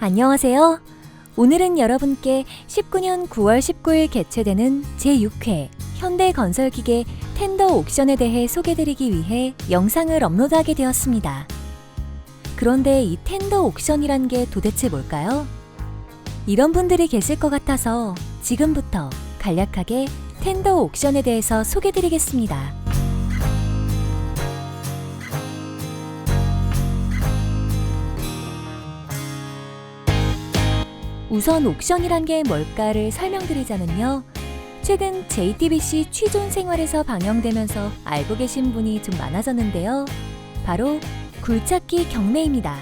안녕하세요. 오늘은 여러분께 19년 9월 19일 개최되는 제6회 현대건설기계 텐더 옥션에 대해 소개드리기 위해 영상을 업로드하게 되었습니다. 그런데 이 텐더 옥션이란 게 도대체 뭘까요? 이런 분들이 계실 것 같아서 지금부터 간략하게 텐더 옥션에 대해서 소개드리겠습니다. 우선 옥션이란 게 뭘까를 설명드리자면요. 최근 JTBC 취존 생활에서 방영되면서 알고 계신 분이 좀 많아졌는데요. 바로 굴착기 경매입니다.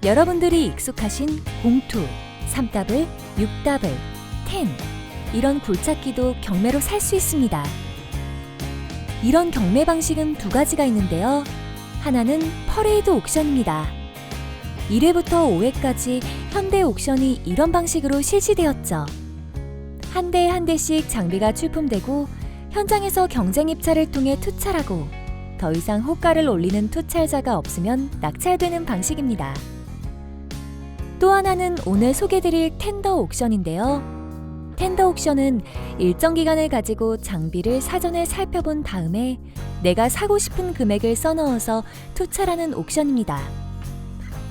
여러분들이 익숙하신 공투, 3더블, 6더블, 10 이런 굴착기도 경매로 살 수 있습니다. 이런 경매 방식은 두 가지가 있는데요. 하나는 퍼레이드 옥션입니다. 1회부터 5회까지 현대 옥션이 이런 방식으로 실시되었죠. 한 대 한 대씩 장비가 출품되고 현장에서 경쟁 입찰을 통해 투찰하고 더 이상 호가를 올리는 투찰자가 없으면 낙찰되는 방식입니다. 또 하나는 오늘 소개드릴 텐더 옥션인데요. 텐더 옥션은 일정 기간을 가지고 장비를 사전에 살펴본 다음에 내가 사고 싶은 금액을 써넣어서 투찰하는 옥션입니다.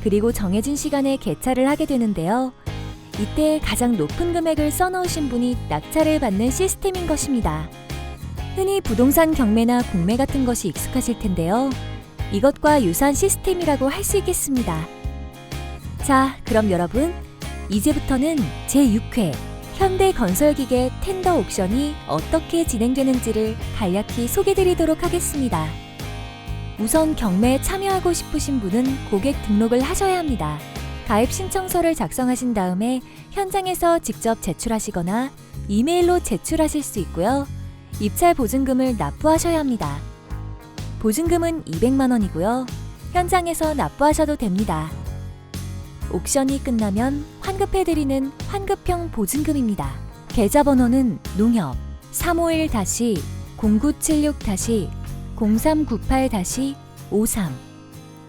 그리고 정해진 시간에 개찰을 하게 되는데요. 이때 가장 높은 금액을 써넣으신 분이 낙찰을 받는 시스템인 것입니다. 흔히 부동산 경매나 공매 같은 것이 익숙하실 텐데요. 이것과 유사한 시스템이라고 할 수 있겠습니다. 자, 그럼 여러분, 이제부터는 제6회 현대건설기계 텐더 옥션이 어떻게 진행되는지를 간략히 소개드리도록 하겠습니다. 우선 경매에 참여하고 싶으신 분은 고객 등록을 하셔야 합니다. 가입 신청서를 작성하신 다음에 현장에서 직접 제출하시거나 이메일로 제출하실 수 있고요. 입찰 보증금을 납부하셔야 합니다. 보증금은 200만 원이고요. 현장에서 납부하셔도 됩니다. 옥션이 끝나면 환급해드리는 환급형 보증금입니다. 계좌번호는 농협 351-0976-0398-53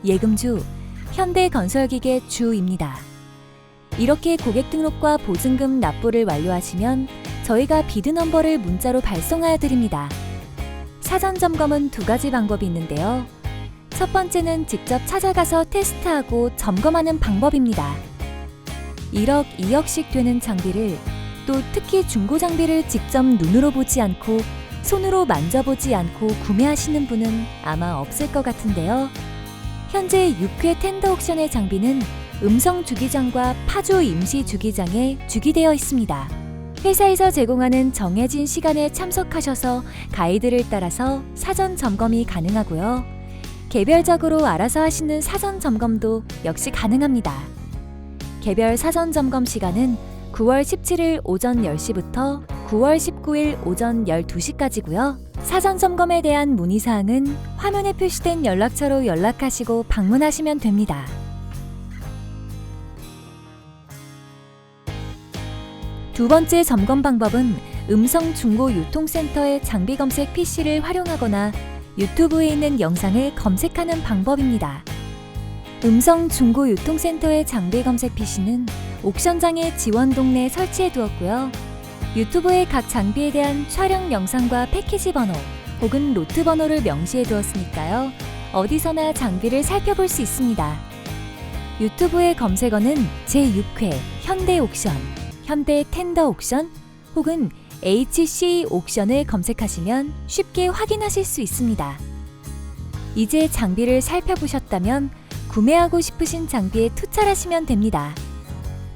예금주 현대건설기계 주입니다. 이렇게 고객 등록과 보증금 납부를 완료하시면 저희가 비드 넘버를 문자로 발송하여 드립니다. 사전 점검은 두 가지 방법이 있는데요. 첫 번째는 직접 찾아가서 테스트하고 점검하는 방법입니다. 1억, 2억씩 되는 장비를 또 특히 중고 장비를 직접 눈으로 보지 않고 손으로 만져보지 않고 구매하시는 분은 아마 없을 것 같은데요. 현재 6회 텐더 옥션의 장비는 음성 주기장과 파주 임시 주기장에 주기되어 있습니다. 회사에서 제공하는 정해진 시간에 참석하셔서 가이드를 따라서 사전 점검이 가능하고요. 개별적으로 알아서 하시는 사전 점검도 역시 가능합니다. 개별 사전 점검 시간은 9월 17일 오전 10시부터 9월 19일 오전 12시까지고요. 사전 점검에 대한 문의사항은 화면에 표시된 연락처로 연락하시고 방문하시면 됩니다. 두 번째 점검 방법은 음성 중고 유통센터의 장비 검색 PC를 활용하거나 유튜브에 있는 영상을 검색하는 방법입니다. 음성 중고 유통센터의 장비 검색 PC는 옥션장의 지원동 내에 설치해 두었고요. 유튜브에 각 장비에 대한 촬영 영상과 패키지 번호 혹은 로트 번호를 명시해 두었으니까요. 어디서나 장비를 살펴볼 수 있습니다. 유튜브의 검색어는 제6회 현대 옥션, 현대 텐더 옥션 혹은 HC 옥션을 검색하시면 쉽게 확인하실 수 있습니다. 이제 장비를 살펴보셨다면 구매하고 싶으신 장비에 투찰하시면 됩니다.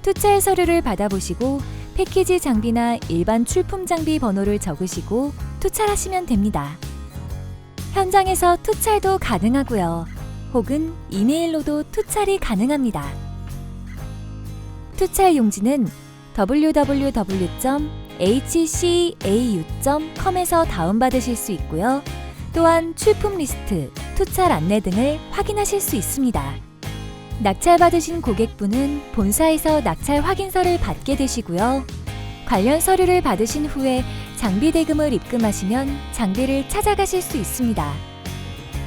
투찰 서류를 받아보시고 패키지 장비나 일반 출품 장비 번호를 적으시고 투찰하시면 됩니다. 현장에서 투찰도 가능하고요. 혹은 이메일로도 투찰이 가능합니다. 투찰 용지는 www.hcau.com에서 다운받으실 수 있고요. 또한 출품 리스트, 투찰 안내 등을 확인하실 수 있습니다. 낙찰받으신 고객분은 본사에서 낙찰 확인서를 받게 되시고요. 관련 서류를 받으신 후에 장비 대금을 입금하시면 장비를 찾아가실 수 있습니다.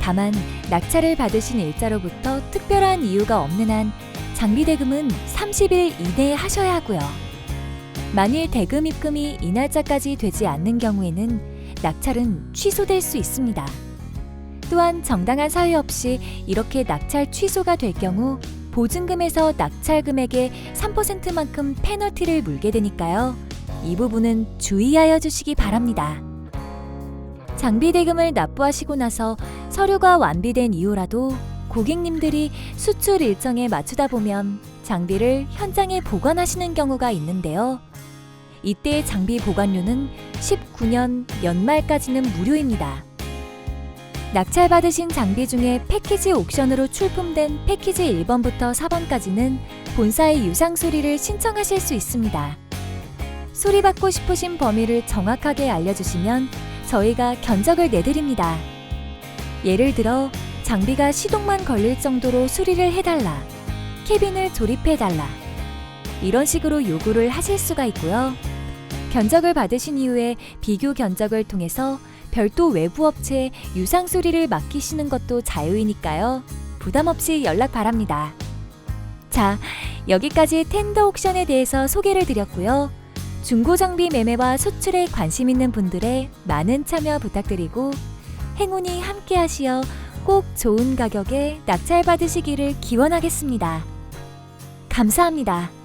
다만 낙찰을 받으신 일자로부터 특별한 이유가 없는 한 장비 대금은 30일 이내에 하셔야 하고요. 만일 대금 입금이 이 날짜까지 되지 않는 경우에는 낙찰은 취소될 수 있습니다. 또한 정당한 사유 없이 이렇게 낙찰 취소가 될 경우 보증금에서 낙찰 금액의 3%만큼 페널티를 물게 되니까요. 이 부분은 주의하여 주시기 바랍니다. 장비 대금을 납부하시고 나서 서류가 완비된 이후라도 고객님들이 수출 일정에 맞추다 보면 장비를 현장에 보관하시는 경우가 있는데요. 이때 장비 보관료는 19년 연말까지는 무료입니다. 낙찰받으신 장비 중에 패키지 옥션으로 출품된 패키지 1번부터 4번까지는 본사의 유상 수리를 신청하실 수 있습니다. 수리받고 싶으신 범위를 정확하게 알려주시면 저희가 견적을 내드립니다. 예를 들어 장비가 시동만 걸릴 정도로 수리를 해달라, 캐빈을 조립해달라, 이런 식으로 요구를 하실 수가 있고요. 견적을 받으신 이후에 비교 견적을 통해서 별도 외부 업체에 유상 수리를 맡기시는 것도 자유이니까요. 부담 없이 연락 바랍니다. 자, 여기까지 텐더 옥션에 대해서 소개를 드렸고요. 중고장비 매매와 수출에 관심 있는 분들의 많은 참여 부탁드리고 행운이 함께하시어 꼭 좋은 가격에 낙찰 받으시기를 기원하겠습니다. 감사합니다.